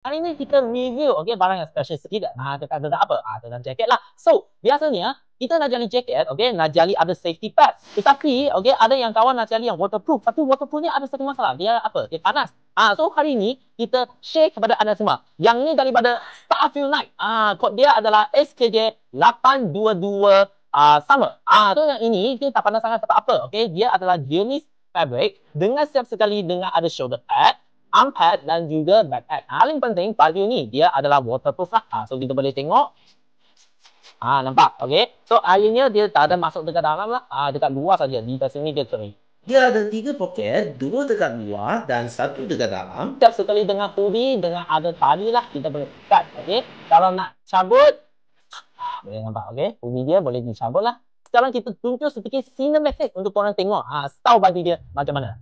Hari ni kita review barang yang special sikit. Tentang apa? Tentang jaket lah. So, biasanya kita nak jali jaket, nak jali ada safety pads. Tetapi, ada yang kawan nak jali yang waterproof. Tapi waterproof ni ada satu masalah. Dia apa? Dia panas. So hari ni kita share kepada anda semua. Yang ni daripada Starfield Night. Kod dia adalah SKJ 822 Summer. So yang ini dia tak panas sangat sebab apa? Dia adalah jenis fabric dengan siap sekali dengan ada shoulder pad, arm pad dan juga back pad. Paling penting baju ni dia adalah waterproof lah. So kita boleh tengok. Nampak? So airnya dia tak ada masuk dekat dalam lah. Dekat luar saja. Di sini dia kering. Dia ada 3 poket, 2 dekat luar dan 1 dekat dalam. Siap sekali dengan hoodie, dengan ada tali lah kita boleh cut. Kalau nak cabut, boleh nampak. Hoodie dia boleh dicabut lah. Sekarang kita tunjuk sedikit cinematic untuk korang tengok style baju dia macam mana.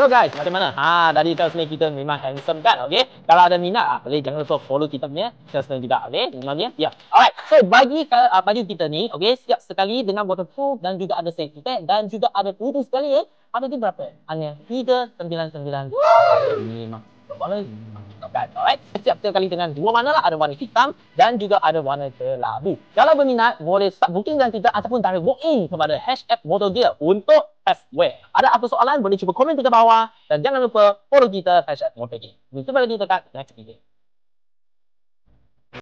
So guys, macam mana? Dari channel kita memang handsome kan? Kalau ada minat, boleh jangan lupa follow kita punya channel juga. Memangnya? Ya. Alright. So bagi baju kita ni, siap sekali dengan waterproof dan juga ada safety tag dan juga ada hoodie sekali. Ada di berapa? Hanya 399. Memang boleh. Alright. Siap sekali dengan dua warna lah. Ada warna hitam dan juga ada warna kelabu. Kalau berminat, boleh start booking dengan kita ataupun tarik walk-in kepada #motogear untuk test wear. Ada apa soalan, boleh cuba komen di bawah. Dan jangan lupa follow kita #motogear. Jumpa lagi dekat next video.